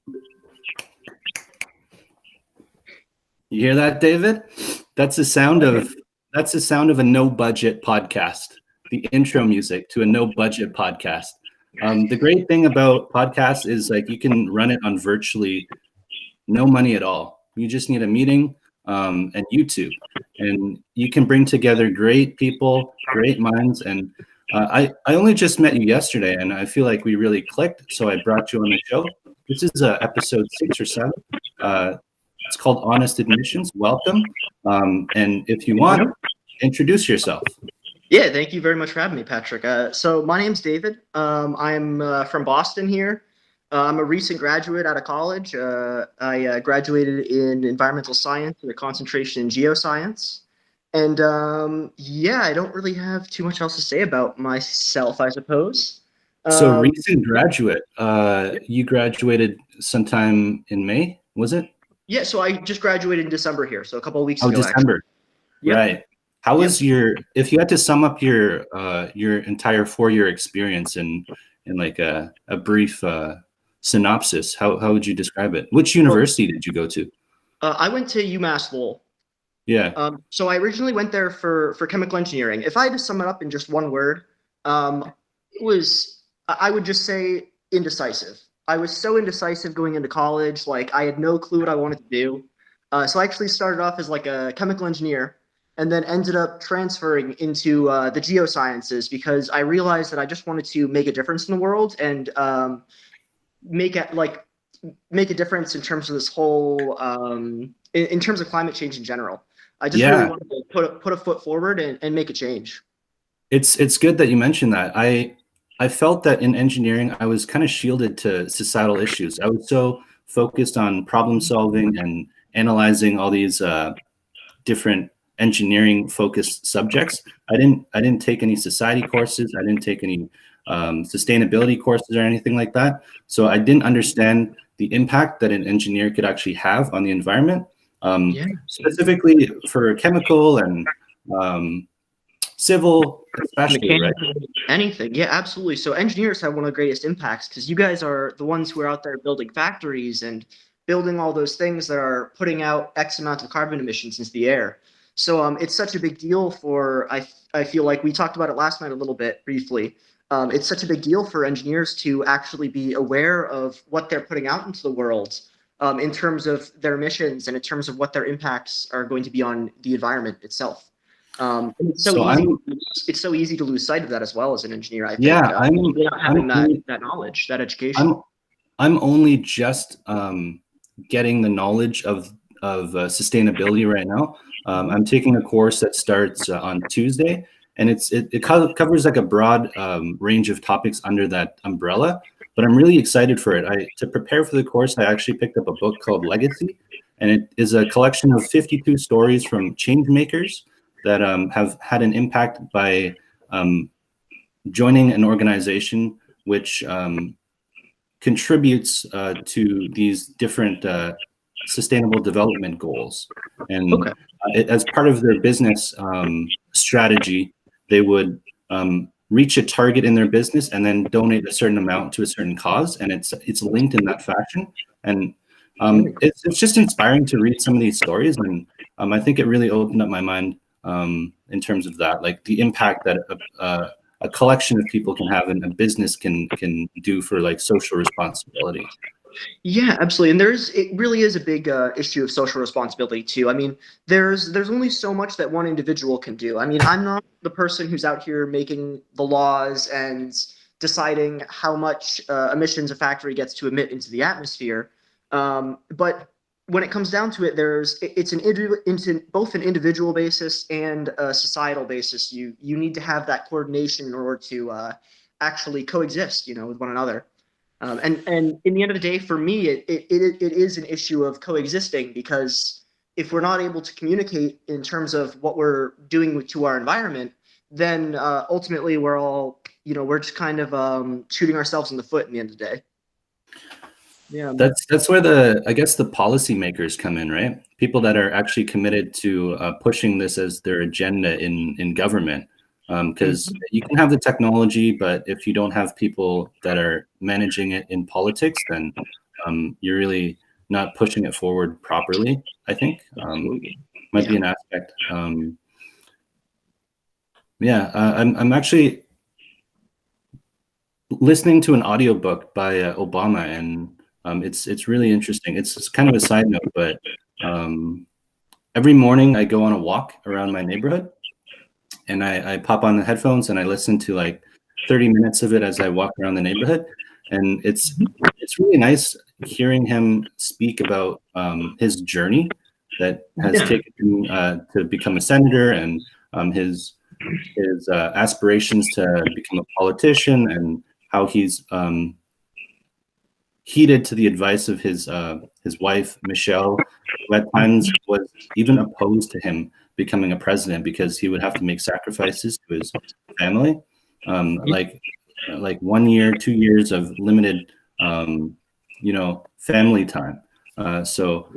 You hear that, David? That's the sound of a no budget podcast. The intro music to a no budget podcast. The great thing about podcasts is like you can run it on virtually no money at all. You just need a meeting and YouTube, and you can bring together great people, great minds. And I only just met you yesterday, and I feel like we really clicked. So I brought you on the show. This is episode 6 or 7. It's called Honest Admissions. Welcome. And if you want, introduce yourself. Yeah, thank you very much for having me, Patrick. So my name's David. I'm from Boston here. I'm a recent graduate out of college. I graduated in environmental science with a concentration in geoscience. And I don't really have too much else to say about myself, I suppose. So recent graduate, you graduated sometime in May, was it? Yeah, so I just graduated in December here, so a couple of weeks ago. December. Yep. Right. How was if you had to sum up your entire 4-year experience in like a brief synopsis, how would you describe it? Which university did you go to? I went to UMass Lowell. Yeah. So I originally went there for chemical engineering. If I had to sum it up in just one word, I would just say indecisive. I was so indecisive going into college. Like I had no clue what I wanted to do. So I actually started off as like a chemical engineer and then ended up transferring into the geosciences because I realized that I just wanted to make a difference in the world and make a difference in terms of this whole in terms of climate change in general. I just really wanted to put a foot forward and make a change. It's good that you mentioned that. I felt that in engineering, I was kind of shielded to societal issues. I was so focused on problem solving and analyzing all these different engineering focused subjects. I didn't take any society courses. I didn't take any sustainability courses or anything like that. So I didn't understand the impact that an engineer could actually have on the environment, specifically for chemical and civil, especially, right? Anything. Yeah, absolutely. So engineers have one of the greatest impacts because you guys are the ones who are out there building factories and building all those things that are putting out X amount of carbon emissions into the air. So it's such a big deal for, I feel like we talked about it last night a little bit briefly. It's such a big deal for engineers to actually be aware of what they're putting out into the world in terms of their emissions and in terms of what their impacts are going to be on the environment itself. It's so easy to lose sight of that as well as an engineer. I think. Having that knowledge, that education. I'm only just getting the knowledge of sustainability right now. I'm taking a course that starts on Tuesday, and it covers like a broad range of topics under that umbrella. But I'm really excited for it. To prepare for the course, I actually picked up a book called Legacy, and it is a collection of 52 stories from change makers that have had an impact by joining an organization which contributes to these different sustainable development goals. And as part of their business strategy, they would reach a target in their business and then donate a certain amount to a certain cause. And it's linked in that fashion. And it's just inspiring to read some of these stories. And I think it really opened up my mind in terms of that, like the impact that a collection of people can have and a business can do for like social responsibility. Yeah, absolutely. And it really is a big issue of social responsibility too. I mean, there's only so much that one individual can do. I mean, I'm not the person who's out here making the laws and deciding how much emissions a factory gets to emit into the atmosphere. But when it comes down to it, it's both an individual basis and a societal basis. You need to have that coordination in order to actually coexist, with one another. And in the end of the day, for me, it is an issue of coexisting, because if we're not able to communicate in terms of what we're doing to our environment, then ultimately we're just kind of shooting ourselves in the foot in the end of the day. Yeah, that's where I guess the policymakers come in, right? People that are actually committed to pushing this as their agenda in government. Because you can have the technology, but if you don't have people that are managing it in politics, then you're really not pushing it forward properly. I think might be an aspect. I'm actually listening to an audiobook by Obama, and it's really interesting. It's kind of a side note, but every morning I go on a walk around my neighborhood, and I pop on the headphones and I listen to like 30 minutes of it as I walk around the neighborhood, and it's really nice hearing him speak about his journey that has taken him to become a senator, and his aspirations to become a politician, and how he's heeded to the advice of his wife Michelle, who at times was even opposed to him becoming a president because he would have to make sacrifices to his family, like 1 year, 2 years of limited, family time. So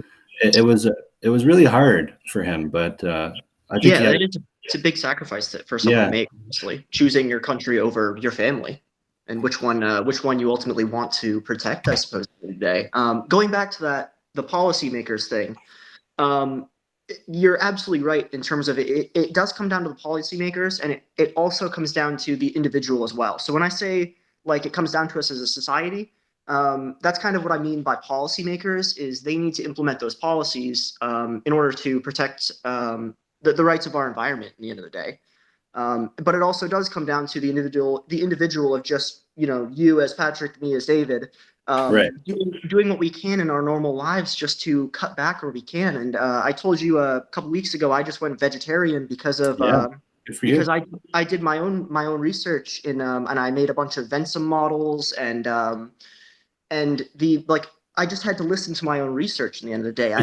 it was really hard for him, but I think it's a big sacrifice for someone to make, honestly, choosing your country over your family, and which one you ultimately want to protect, I suppose, today. Going back to the policymakers thing, you're absolutely right in terms of it. It does come down to the policymakers, and it also comes down to the individual as well. So when I say like it comes down to us as a society, that's kind of what I mean by policymakers, is they need to implement those policies in order to protect the rights of our environment at the end of the day. But it also does come down to the individual of just, you as Patrick, me as David, doing what we can in our normal lives just to cut back where we can. And I told you a couple weeks ago, I just went vegetarian because of because I did my own research and I made a bunch of Vensim models, and I just had to listen to my own research. In the end of the day,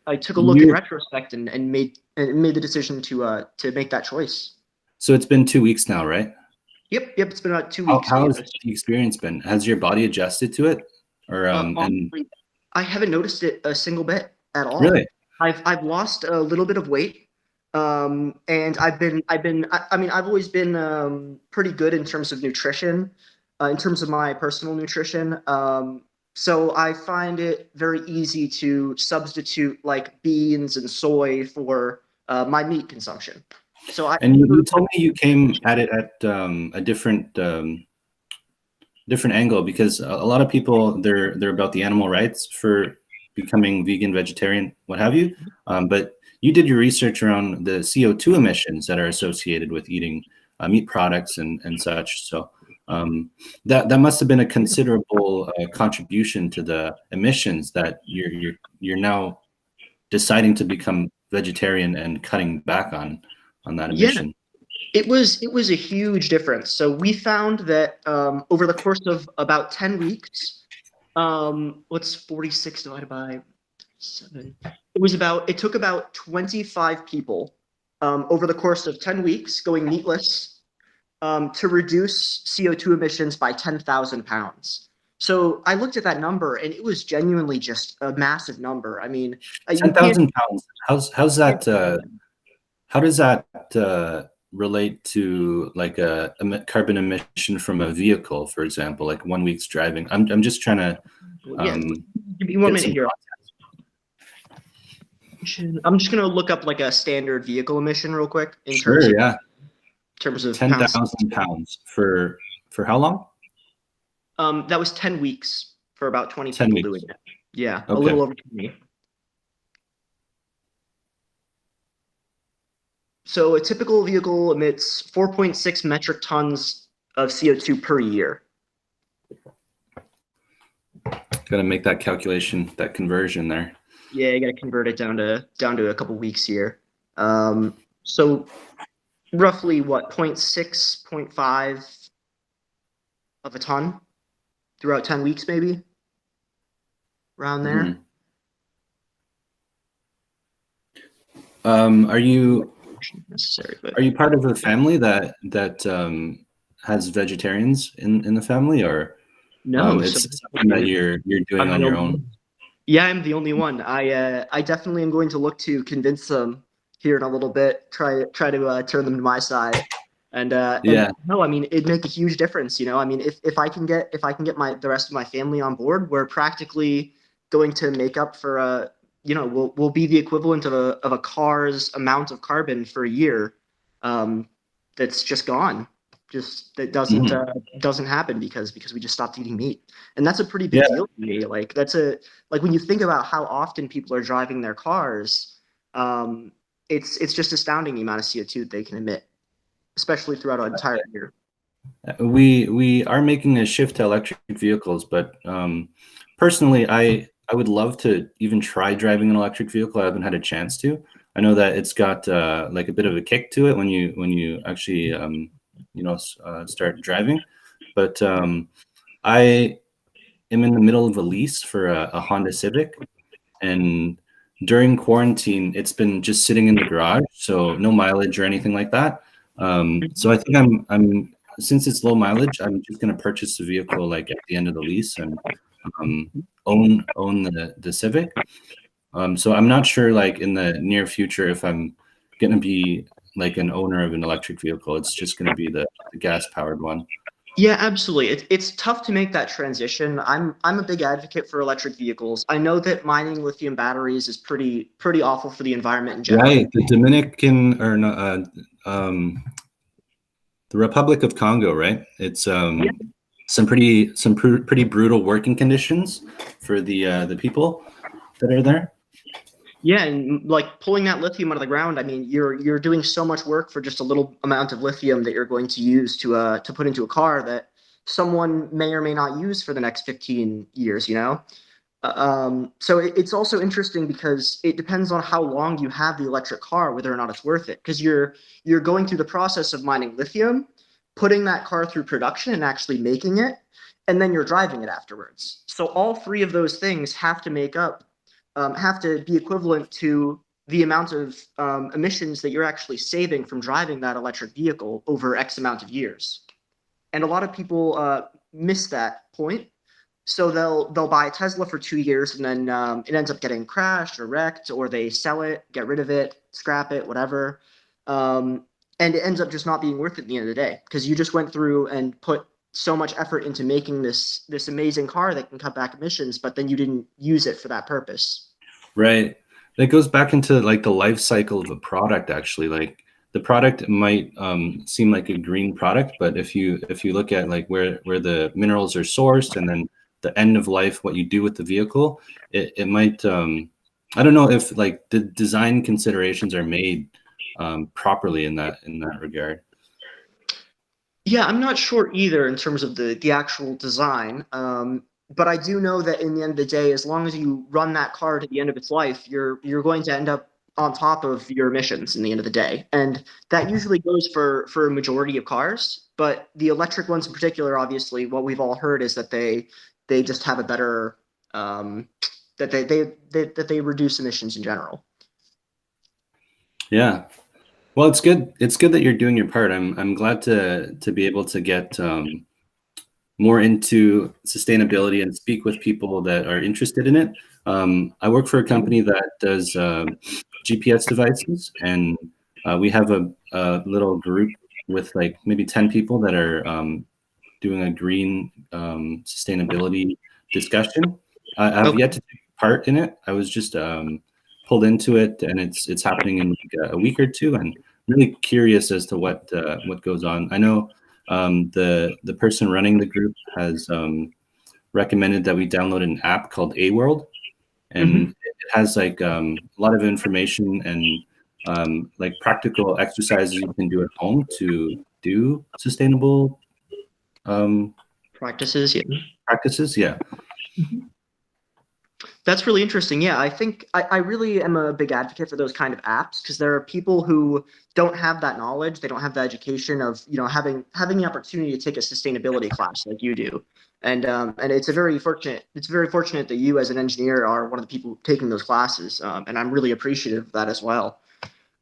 I took a look in retrospect and made the decision to make that choice. So it's been 2 weeks now, right? Yep. It's been about 2 weeks. How has the experience been? Has your body adjusted to it, or honestly, I haven't noticed it a single bit at all. Really? I've lost a little bit of weight, and I've always been pretty good in terms of nutrition, in terms of my personal nutrition. So I find it very easy to substitute like beans and soy for my meat consumption. So you told me you came at it at a different angle, because a lot of people they're about the animal rights for becoming vegan, vegetarian, what have you. But you did your research around the CO2 emissions that are associated with eating meat products and such. So that must have been a considerable contribution to the emissions that you're now deciding to become vegetarian and cutting back on that emission. It was a huge difference. So we found that over the course of about 10 weeks, what's 46 divided by 7? It took about 25 people over the course of 10 weeks going meatless to reduce CO2 emissions by 10,000 pounds. So I looked at that number, and it was genuinely just a massive number. I mean, 10,000 pounds. How's that? How does that relate to like a carbon emission from a vehicle, for example, like 1 week's driving? I'm just trying to. Give me 1 minute here. I'm just gonna look up like a standard vehicle emission real quick in terms of 10,000 pounds for how long? That was 10 weeks for about 20 people doing it. Yeah, okay. A little over 20. So a typical vehicle emits 4.6 metric tons of CO2 per year. Got to make that calculation, that conversion there. Yeah, you got to convert it down to a couple weeks here. So roughly what, 0.6, 0.5 of a ton throughout 10 weeks, maybe around there. Are you necessary? Are you part of a family that has vegetarians in the family, or no? It's something that you're doing on your own. Yeah, I'm the only one. I definitely am going to look to convince them here in a little bit. Try to turn them to my side. And Yeah. no, I mean, it'd make a huge difference. I mean, if I can get the rest of my family on board, we're practically going to make up for we'll be the equivalent of a car's amount of carbon for a year. Um, that's just gone. Just that Mhm. doesn't happen because we just stopped eating meat, and that's a pretty big Yeah. deal to me. Like when you think about how often people are driving their cars, um, it's just astounding the amount of CO2 they can emit, especially throughout an entire year. We are making a shift to electric vehicles, but personally, I would love to even try driving an electric vehicle. I haven't had a chance to. I know that it's got like a bit of a kick to it when you actually start driving, but I am in the middle of a lease for a Honda Civic, and during quarantine, it's been just sitting in the garage, so no mileage or anything like that. So I think I'm since it's low mileage, I'm just gonna purchase the vehicle like at the end of the lease and um, own the Civic. So I'm not sure like in the near future if I'm gonna be like an owner of an electric vehicle. It's just gonna be the gas powered one. Yeah, absolutely. It's tough to make that transition. I'm a big advocate for electric vehicles. I know that mining lithium batteries is pretty awful for the environment in general. Right, the Dominican or no, the Republic of Congo, right? It's pretty brutal working conditions for the people that are there. Yeah, and like pulling that lithium out of the ground, I mean, you're doing so much work for just a little amount of lithium that you're going to use to put into a car that someone may or may not use for the next 15 years, you know? So it's also interesting because it depends on how long you have the electric car, whether or not it's worth it. Because you're going through the process of mining lithium, putting that car through production and actually making it, and then you're driving it afterwards. So all three of those things have to be equivalent to the amount of emissions that you're actually saving from driving that electric vehicle over X amount of years. And a lot of people miss that point, so they'll buy a Tesla for 2 years and then it ends up getting crashed or wrecked, or they sell it, get rid of it, scrap it, whatever. Um, and it ends up just not being worth it at the end of the day because you just went through and put so much effort into making this amazing car that can cut back emissions, but then you didn't use it for that purpose. Right. That goes back into like the life cycle of a product actually. Like the product might seem like a green product, but if you look at like where the minerals are sourced and then the end of life, what you do with the vehicle, it might I don't know if like the design considerations are made properly in that regard. Yeah, I'm not sure either in terms of the actual design. But I do know that in the end of the day, as long as you run that car to the end of its life, you're going to end up on top of your emissions in the end of the day. And that usually goes for a majority of cars. But the electric ones in particular, obviously, what we've all heard is that they just have a better that they reduce emissions in general. Yeah. Well, it's good. It's good that you're doing your part. I'm glad to be able to get more into sustainability and speak with people that are interested in it. I work for a company that does GPS devices, and we have a little group with like maybe 10 people that are doing a green sustainability discussion. I've Okay. yet to take part in it. I was just pulled into it, and it's happening in like a week or two, and really curious as to what goes on. I know the person running the group has recommended that we download an app called A World, and Hmm. it has like a lot of information and like practical exercises you can do at home to do sustainable um, Practices, yeah. practices. Yeah. That's really interesting. Yeah, I think I really am a big advocate for those kind of apps because there are people who don't have that knowledge, they don't have the education of, having the opportunity to take a sustainability class like you do. And it's very fortunate that you as an engineer are one of the people taking those classes. And I'm really appreciative of that as well.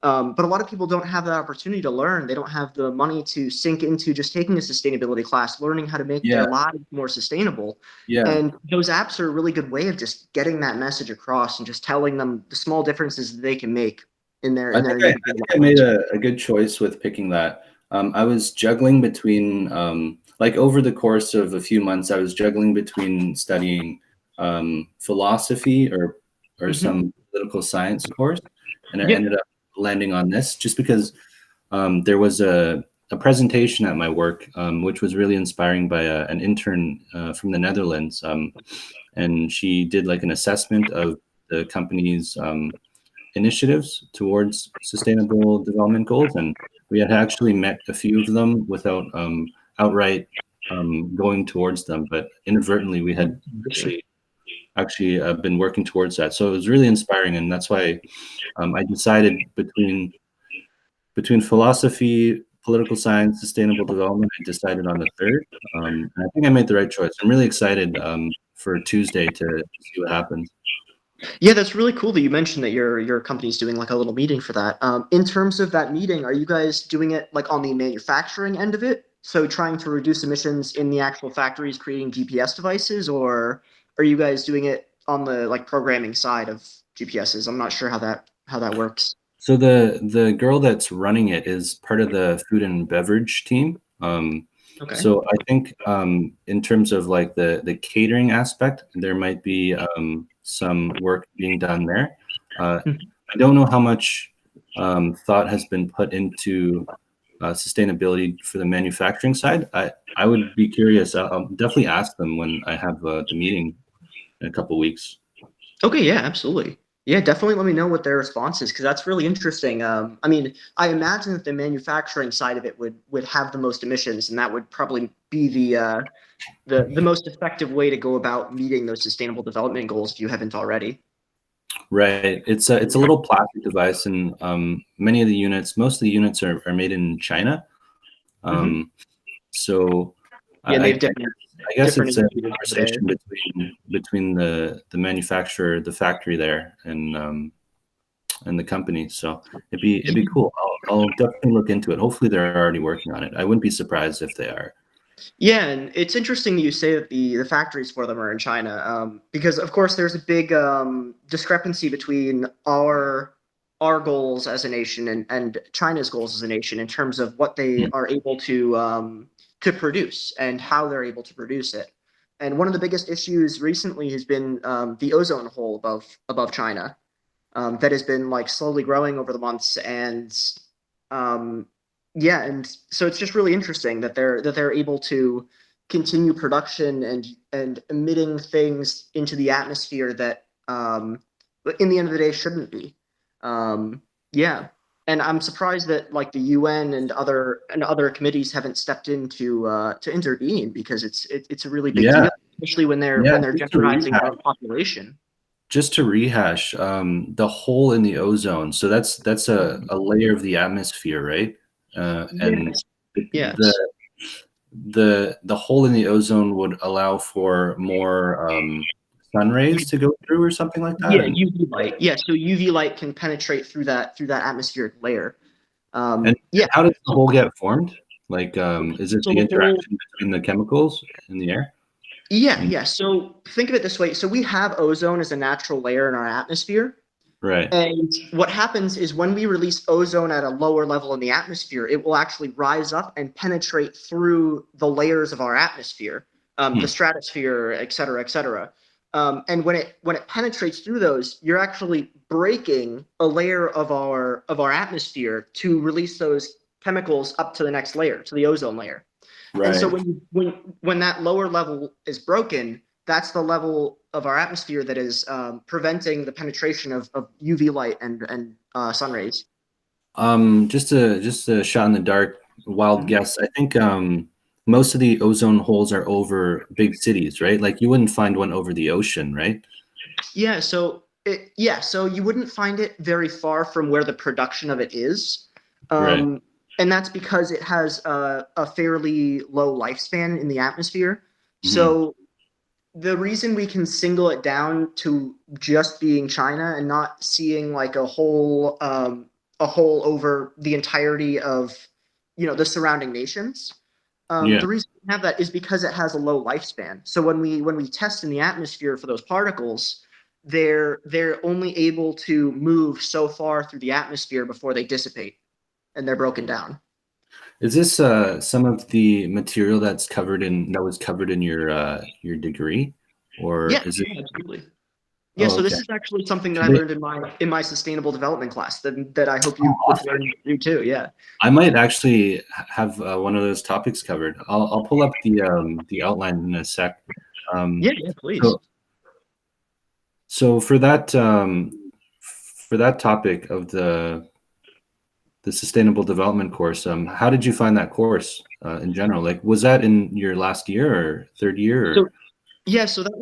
But a lot of people don't have that opportunity to learn. They don't have the money to sink into just taking a sustainability class, learning how to make Yeah. their lives more sustainable. Yeah. And those apps are a really good way of just getting that message across and just telling them the small differences that they can make in their I in think their I individual made lives. a good choice with picking that. I was juggling between, like over the course of a few months, I was juggling between studying philosophy or Hmm. some political science course, and I Yeah. ended up landing on this just because there was a presentation at my work, which was really inspiring by an intern from the Netherlands, and she did like an assessment of the company's initiatives towards sustainable development goals, and we had actually met a few of them without outright going towards them, but inadvertently we had actually been working towards that. So it was really inspiring, and that's why I decided between philosophy, political science, sustainable development. I decided on the third, and I think I made the right choice. I'm really excited for Tuesday to see what happens. Yeah, that's really cool that you mentioned that your company's doing like a little meeting for that. In terms of that meeting, are you guys doing it like on the manufacturing end of it? So trying to reduce emissions in the actual factories creating GPS devices, or are you guys doing it on the like programming side of GPSs? I'm not sure how that works. So the girl that's running it is part of the food and beverage team. Okay. So I think in terms of like the catering aspect, there might be some work being done there. I don't know how much thought has been put into sustainability for the manufacturing side. I would be curious. I'll definitely ask them when I have the meeting in a couple weeks. Okay, yeah, absolutely. Yeah, definitely let me know what their response is because that's really interesting. I mean, I imagine that the manufacturing side of it would have the most emissions, and that would probably be the most effective way to go about meeting those sustainable development goals if you haven't already. Right. It's a little plastic device, and many of the units, most of the units are made in China. Hmm. Um, so Yeah, and I, they I have I guess different it's a indicators over there. conversation between the manufacturer, the factory there, and the company. So it'd be cool. I'll definitely look into it. Hopefully they're already working on it. I wouldn't be surprised if they are. Yeah, and it's interesting that you say that the factories for them are in China, because of course there's a big discrepancy between our goals as a nation and China's goals as a nation in terms of what they Hmm. are able to produce and how they're able to produce it. And one of the biggest issues recently has been the ozone hole above China that has been like slowly growing over the months and um, yeah, and so it's just really interesting that they're able to continue production and emitting things into the atmosphere that in the end of the day shouldn't be. Yeah, and I'm surprised that like the UN and other committees haven't stepped in to intervene because it's a really big Yeah, deal, especially yeah. when they're jeopardizing our population. Just to rehash, the hole in the ozone. So that's a layer of the atmosphere, right? And Yes. the Yes. the hole in the ozone would allow for more sun rays to go through, or something like that. Yeah, And UV light. Yeah, so UV light can penetrate through that atmospheric layer. and Yeah. how does the So, hole get formed? Like, is it so the the whole interaction between the chemicals in the air? yeah. So think of it this way. So we have ozone as a natural layer in our atmosphere. Right. And what happens is when we release ozone at a lower level in the atmosphere, it will actually rise up and penetrate through the layers of our atmosphere, the Hmm. stratosphere, et cetera, et cetera. And when it penetrates through those, you're actually breaking a layer of our atmosphere to release those chemicals up to the next layer, to the ozone layer. And so Right. when that lower level is broken, that's the level of our atmosphere that is preventing the penetration of UV light and sun rays. Just a shot in the dark, wild Mhm. guess. I think most of the ozone holes are over big cities, right? Like you wouldn't find one over the ocean, right? So you wouldn't find it very far from where the production of it is. Right. Um, and that's because it has a fairly low lifespan in the atmosphere. Hmm. So the reason we can single it down to just being China and not seeing like a whole over the entirety of the surrounding nations. Yeah. The reason we have that is because it has a low lifespan. So when we test in the atmosphere for those particles, they're only able to move so far through the atmosphere before they dissipate and they're broken down. Is this some of the material that was covered in your degree, or Yeah, is it? yeah, absolutely. Yeah, Oh, so okay. this is actually something that Should I they, learned in my sustainable development class that I hope oh, you get to awesome. learn you too. Yeah. I might actually have one of those topics covered. I'll pull up the outline in a sec. Yeah, Um, yeah, please. so so for that topic of the sustainable development course, how did you find that course in general? Like, was that in your last year or third year? So Or? yeah, so that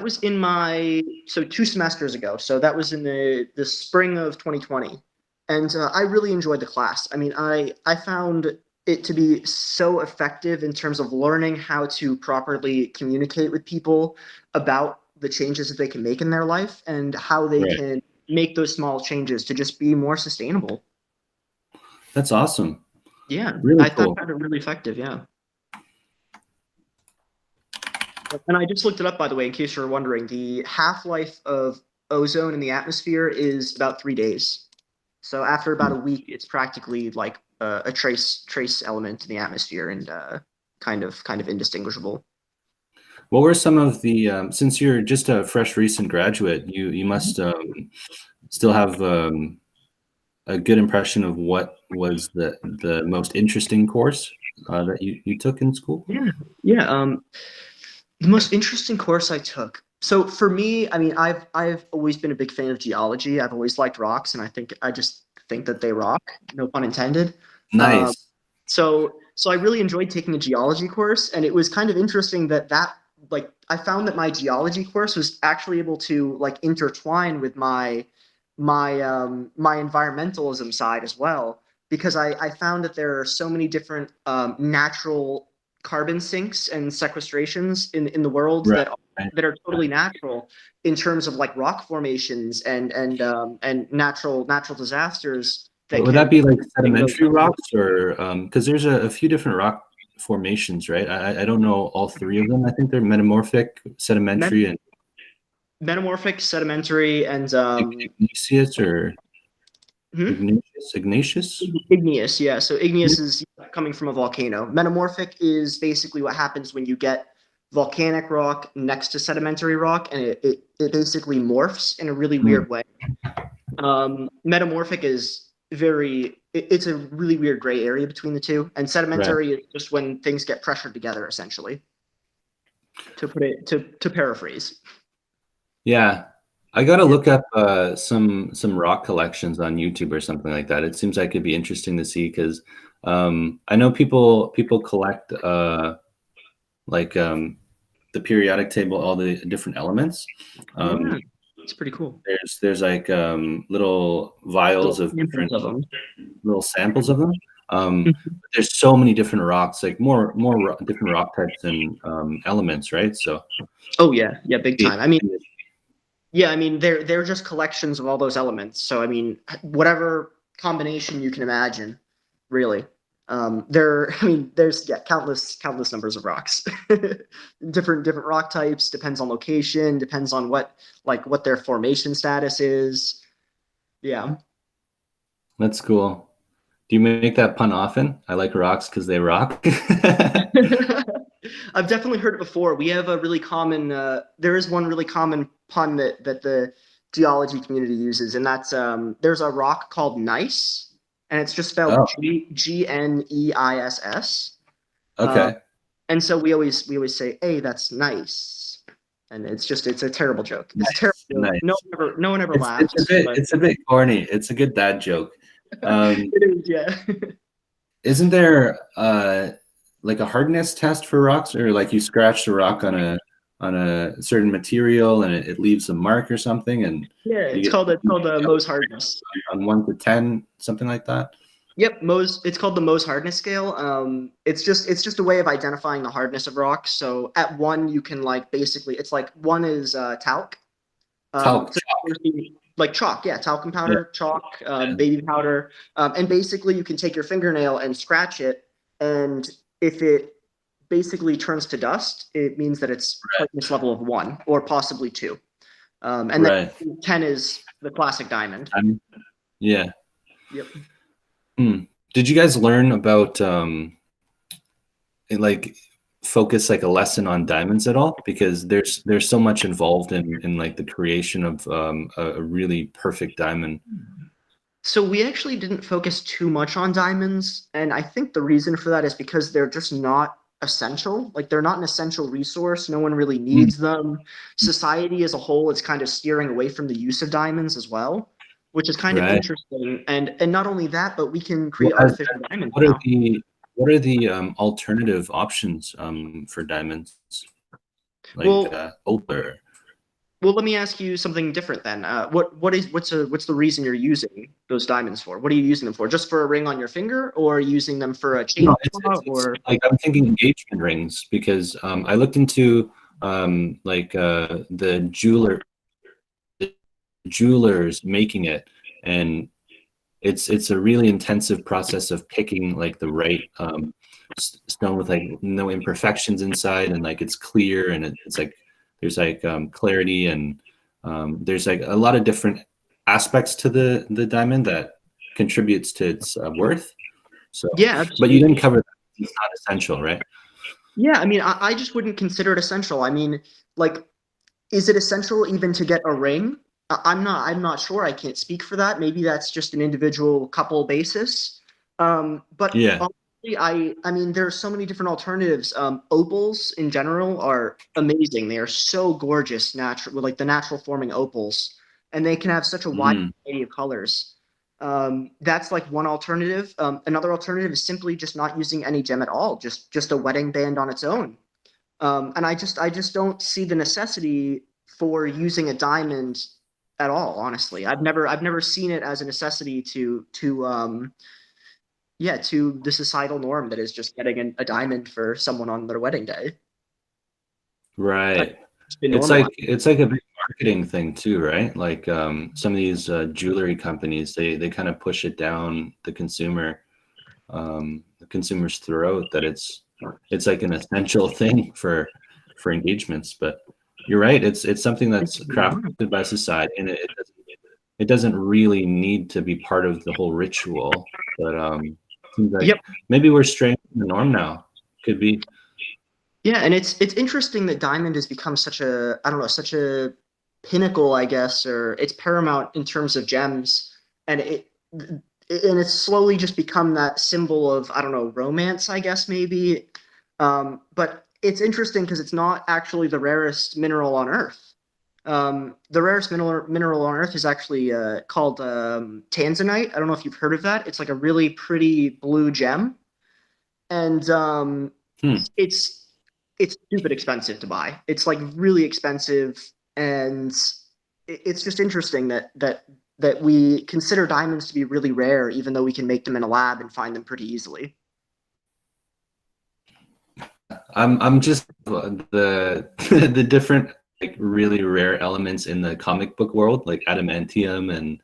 was in my 2 semesters ago. So that was in the spring of 2020, and I really enjoyed the class. I mean, I found it to be so effective in terms of learning how to properly communicate with people about the changes that they can make in their life and how they Right. can make those small changes to just be more sustainable. That's awesome. Yeah, Really I cool. found it really effective. Yeah. And I just looked it up, by the way, in case you're wondering. The half-life of ozone in the atmosphere is about 3 days. So after about a week, it's practically like a trace element in the atmosphere and kind of indistinguishable. What were some of the since you're just a fresh recent graduate, you must still have a good impression of what was the most interesting course that you took in school? Yeah, yeah. The most interesting course I took. So for me, I mean, I've always been a big fan of geology. I've always liked rocks, and I just think that they rock. No pun intended. Um, Nice. so I really enjoyed taking a geology course, and it was kind of interesting that like I found that my geology course was actually able to like intertwine with my environmentalism side as well, because I found that there are so many different natural carbon sinks and sequestrations in the world Right. that are totally natural in terms of like rock formations and natural disasters that Would that can be like bring those sedimentary up. rocks or because there's a few different rock formations, right? I don't know all three of them. I think they're metamorphic, Met- sedimentary, and Metamorphic, sedimentary, and igneous or hmm? igneous. Igneous. Yeah. So igneous is coming from a volcano. Metamorphic is basically what happens when you get volcanic rock next to sedimentary rock, and it basically morphs in a really Mm, weird way. Metamorphic is it's a really weird gray area between the two, and right. sedimentary is just when things get pressured together, essentially. To paraphrase. Yeah. I gotta Yeah. look up some rock collections on YouTube or something like that. It seems like it'd be interesting to see because I know people collect like the periodic table, all the different elements. Yeah. Um, It's pretty cool. there's like little vials Little of samples different of them. little samples of them. There's so many different rocks, like different rock types and elements, right? So Oh yeah, yeah, big it- time. I mean, yeah, I mean they're just collections of all those elements. So I mean, whatever combination you can imagine, really. I mean, there's countless numbers of rocks. Different rock types, depends on location, depends on what their formation status is. Yeah. that's cool. Do you make that pun often? I like rocks because they rock. I've definitely heard it before. We have a really common there is one really common pun that the geology community uses, and that's there's a rock called gneiss, and it's just spelled Oh, Gneiss. Uh, okay. and so we always say, "Hey, that's nice," and it's a terrible joke. It's a terrible Nice, joke. nice. No one ever It's a laughs, bit but it's a bit corny. It's a good dad joke. Um, it is, yeah. isn't there like a hardness test for rocks, or like you scratch the rock on a certain material and it leaves a mark or something, and Yeah, you it's called get Mohs hardness. on 1 to 10, something like that. Yep, Mohs. It's called the Mohs hardness scale. It's just a way of identifying the hardness of rocks. So at one, you can like basically, it's like one is talc. Talc. So like chalk, yeah, talcum Yeah, powder, chalk, yeah. baby powder, and basically you can take your fingernail and scratch it, and if it basically turns to dust, it means that it's hardness level of one or possibly two. And then Right. 10 is the classic diamond. Yeah. Yep. Hmm. Did you guys learn about like focus like a lesson on diamonds at all? Because there's so much involved in like the creation of a really perfect diamond. So we actually didn't focus too much on diamonds, and I think the reason for that is because they're just not essential. Like they're not an essential resource. No one really Mm. needs them. Society as a whole is kind of steering away from the use of diamonds as well, which is kind of Right. interesting. And not only that, but we can create What, has, artificial diamonds what are now. the alternative options for diamonds? Like Well, opal. well, let me ask you something different then. What's the reason you're using those diamonds for? What are you using them for? Just for a ring on your finger, or are you using them for a No, chain it's or? like I'm thinking engagement rings because I looked into like the jewelers making it, and it's a really intensive process of picking like the right stone with like no imperfections inside, and like it's clear, and it's like there's like clarity, and there's like a lot of different aspects to the diamond that contributes to its worth. So, Yeah, but you didn't absolutely. cover that. It's not essential, right? Yeah, I mean, I just wouldn't consider it essential. I mean, like, is it essential even to get a ring? I'm not sure. I can't speak for that. Maybe that's just an individual couple basis. But Yeah. honestly, I mean, there are so many different alternatives. Opals in general are amazing. They are so gorgeous, natural, with like the natural forming opals, and they can have such a wide Mm. variety of colors. That's like one alternative. Another alternative is simply just not using any gem at all, just a wedding band on its own. And I just don't see the necessity for using a diamond at all. Honestly, I've never seen it as a necessity to the societal norm that is just getting a diamond for someone on their wedding day. That's Right. just been It's like normalized. it's like a big marketing thing too, right? Like some of these jewelry companies, they kind of push it down the consumer's throat that it's like an essential thing for engagements. But you're right, it's something It's that's just been normal. crafted by society, and it doesn't really need to be part of the whole ritual. But seems like Yep. maybe we're straying from the norm now. Could be. Yeah, and it's interesting that diamond has become such a, I don't know, such a pinnacle, I guess, or it's paramount in terms of gems, and it's slowly just become that symbol of, I don't know, romance, I guess maybe. But it's interesting because it's not actually the rarest mineral on Earth. The rarest mineral on Earth is actually called tanzanite. I don't know if you've heard of that. It's like a really pretty blue gem, and Hmm. it's it's stupid expensive to buy. It's like really expensive, and it's just interesting that we consider diamonds to be really rare, even though we can make them in a lab and find them pretty easily. I'm just the the different like really rare elements in the comic book world, like adamantium, and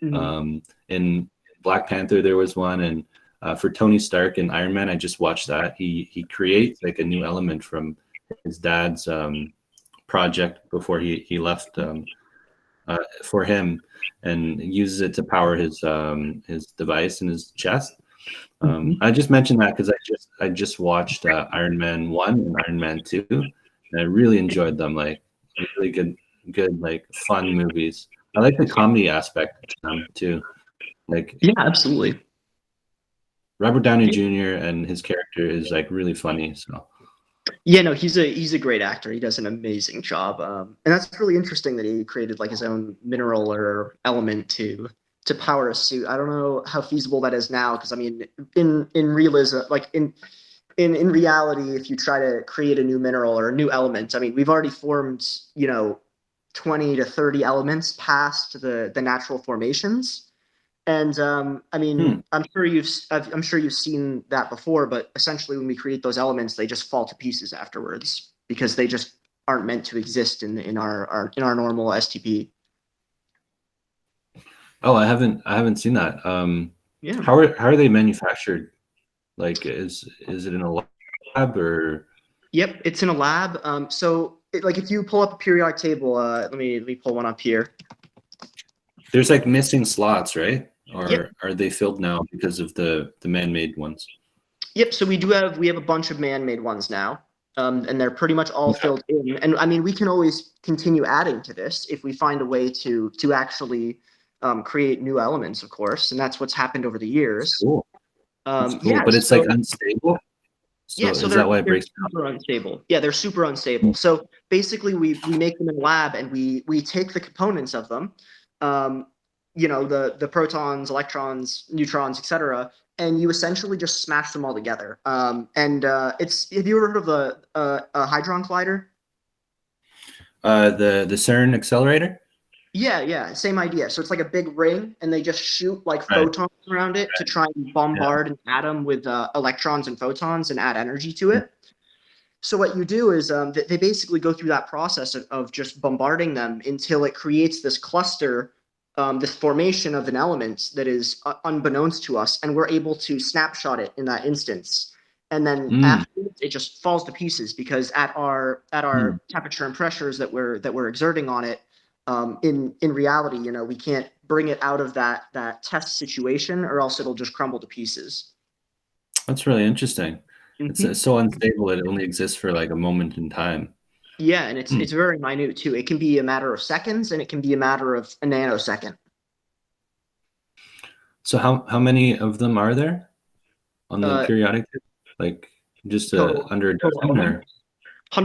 Mhm. in Black Panther there was one, and for Tony Stark and Iron Man, I just watched that. He creates like a new element from his dad's project before he left for him, and uses it to power his device in his chest. Mhm. I just mentioned that because I just watched Iron Man 1 and Iron Man 2, and I really enjoyed them. Like really good like fun movies. I like the comedy aspect to them too. Like Yeah, absolutely. Robert Downey Jr. and his character is like really funny. So Yeah, no, he's a great actor. He does an amazing job, and that's really interesting that he created like his own mineral or element to power a suit. I don't know how feasible that is now, because I mean, in realism, like in reality, if you try to create a new mineral or a new element, I mean, we've already formed, 20 to 30 elements past the natural formations. And I mean, hmm. I'm sure you've seen that before, but essentially, when we create those elements, they just fall to pieces afterwards because they just aren't meant to exist in our normal STP. Oh, I haven't seen that. Yeah. How are they manufactured? Like is it in a lab or Yep, it's in a lab. So like if you pull up a periodic table, let me pull one up here. there's like missing slots, right? or are they filled now because of the man-made ones? Yep. So we have a bunch of man-made ones now, and they're pretty much all Okay. filled in. And I mean, we can always continue adding to this if we find a way to actually create new elements, of course. And that's what's happened over the That's years. cool. That's cool. Yeah. But it's like unstable. Yeah, So so is that why it they're breaks down? super unstable. Yeah, they're super unstable. So basically, we make them in a lab, and we take the components of them, um, the protons, electrons, neutrons, etc., and you essentially just smash them all together. And it's have you ever heard of a hadron collider? The CERN accelerator? Yeah, yeah, same idea. So it's like a big ring, and they just shoot like Right. photons around it to try and Yeah. bombard an atom with electrons and photons and add energy to it. So what you do is they basically go through that process of just bombarding them until it creates this cluster, this formation of an element that is unbeknownst to us, and we're able to snapshot it in that instance. And then Mm, afterwards, it just falls to pieces because at our mm. temperature and pressures that we're exerting on it, in reality, we can't bring it out of that test situation, or else it'll just crumble to pieces. That's really interesting. It's Mhm. so unstable. It only exists for like a moment in time. Yeah, and it's Hmm. it's very minute too. It can be a matter of seconds, and it can be a matter of a nanosecond. So how many of them are there on the Uh, periodic table? Like just total under a total dozen, or elements,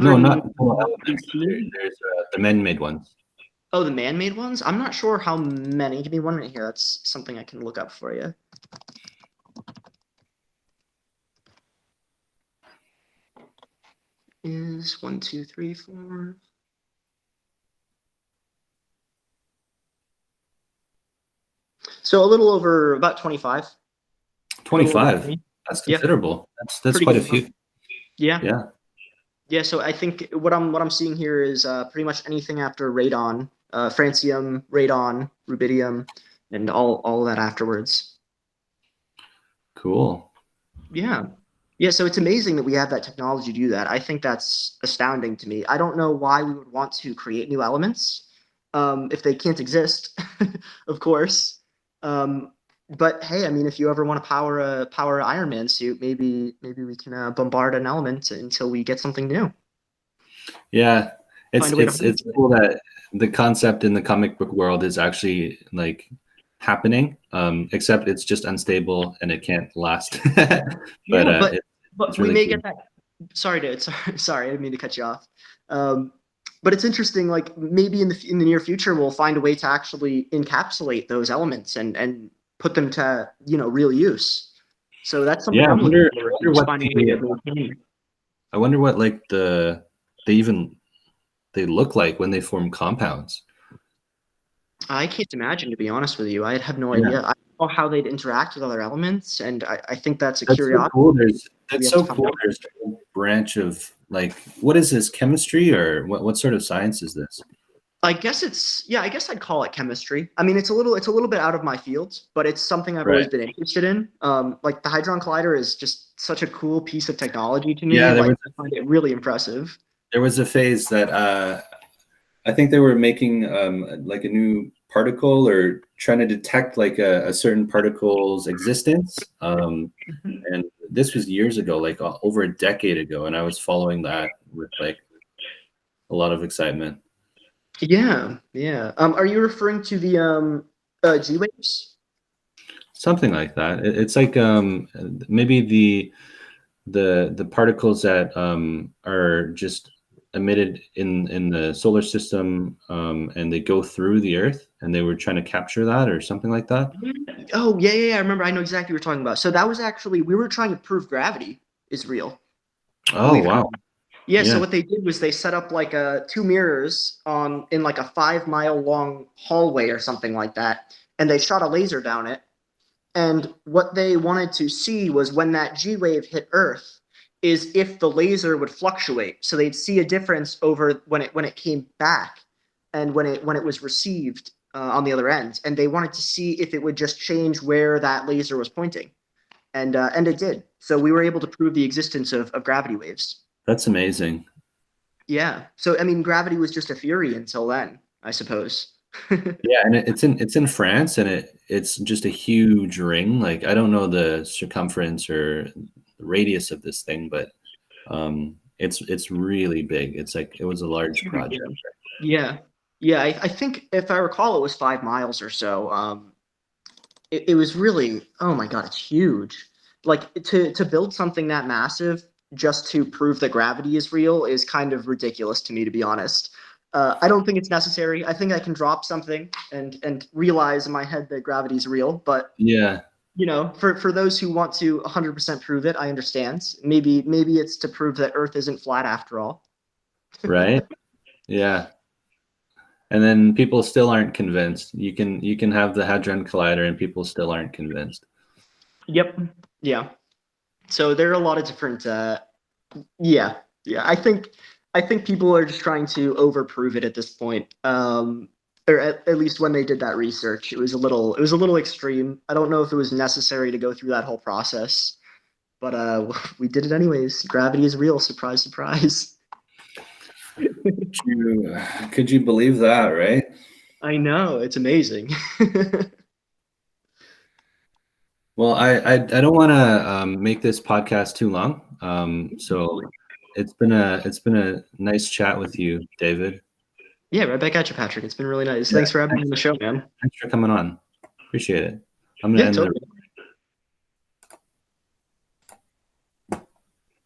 no, not total elements. 118. There's the man-made ones. Oh, the man-made ones. I'm not sure how many. Give me 1 minute here. That's something I can look up for you. Is one, two, three, four. So a little over about 25. A little over 25. 20. That's Yeah, considerable. That's pretty quite a good amount. few. Yeah. Yeah. Yeah, so I think what I'm seeing here is pretty much anything after radon, francium, radon, rubidium, and all that afterwards. Cool. Yeah, yeah. So it's amazing that we have that technology to do that. I think that's astounding to me. I don't know why we would want to create new elements if they can't exist, of course. Um, but hey, I mean, if you ever want to power a Iron Man suit, maybe we can bombard an element until we get something new. Yeah. It's Find a way to it's harness it's it. cool that the concept in the comic book world is actually like happening. Except it's just unstable and it can't last. But Yeah, but it's we really may cool. get that. Sorry, dude. Sorry, I didn't mean to cut you off. Um, but it's interesting. Like maybe in the near future, we'll find a way to actually encapsulate those elements and put them to real use. So that's something Yeah, I'm looking I forward to, wonder just what finding a way the to maintain. I wonder what like they even they look like when they form compounds. I can't imagine, to be honest with you. I have no Yeah, idea. I don't know how they'd interact with other elements, and I think that's a that's so curiosity cool. we That's have to so find cool. out. There's a whole branch of like what is this, chemistry, or what sort of science is this? I guess I guess I'd call it chemistry. I mean, it's a little bit out of my field, but it's something I've always Right. been interested in. Like the Hadron Collider is just such a cool piece of technology to me. Yeah, Like I find it really impressive. there was a phase that I think they were making like a new particle or trying to detect like a certain particle's existence. Mhm. And this was years ago, like over a decade ago, and I was following that with like a lot of excitement. Yeah, yeah. Are you referring to the G waves? Something like that. It's like maybe the particles that are just emitted in the solar system, and they go through the Earth, and they were trying to capture that or something like that. Oh, yeah, yeah, yeah. I remember. I know exactly what you're talking about. So that was actually we were trying to prove gravity is real. Oh Believe it or wow. not. Yeah, so Yeah. what they did was they set up like two mirrors in like a 5 mile long hallway or something like that, and they shot a laser down it. And what they wanted to see was when that G wave hit Earth, is if the laser would fluctuate. So they'd see a difference over when it came back and when it was received on the other end. And they wanted to see if it would just change where that laser was pointing, and it did. So we were able to prove the existence of gravity waves. That's amazing. Yeah. So I mean, gravity was just a theory until then, I suppose. Yeah, and it's in France, and it's just a huge ring. Like I don't know the circumference or the radius of this thing, but it's really big. It's like it was a large project. Yeah. Yeah, I think if I recall, it was 5 miles or so. It was really, oh my God, it's huge. Like to build something that massive just to prove that gravity is real is kind of ridiculous to me, to be honest. I don't think it's necessary. I think I can drop something and realize in my head that gravity is real. But Yeah, for those who want to 100% prove it, I understand. Maybe it's to prove that Earth isn't flat after all. right. Yeah, and then people still aren't convinced. You can have the Hadron Collider, and people still aren't convinced. Yep. Yeah. So there are a lot of different yeah, yeah. I think people are just trying to overprove it at this point. Or at least when they did that research, it was a little extreme. I don't know if it was necessary to go through that whole process, but we did it anyways. Gravity is real. Surprise, surprise. Could you believe that, right? I know, it's amazing. Well, I don't want to make this podcast too long. So it's been a nice chat with you, David. Yeah, right back at you, Patrick. It's been really nice. Yeah, Thanks for having me on the show, man. thanks for coming on. Appreciate it. I'm gonna Yeah, end the totally.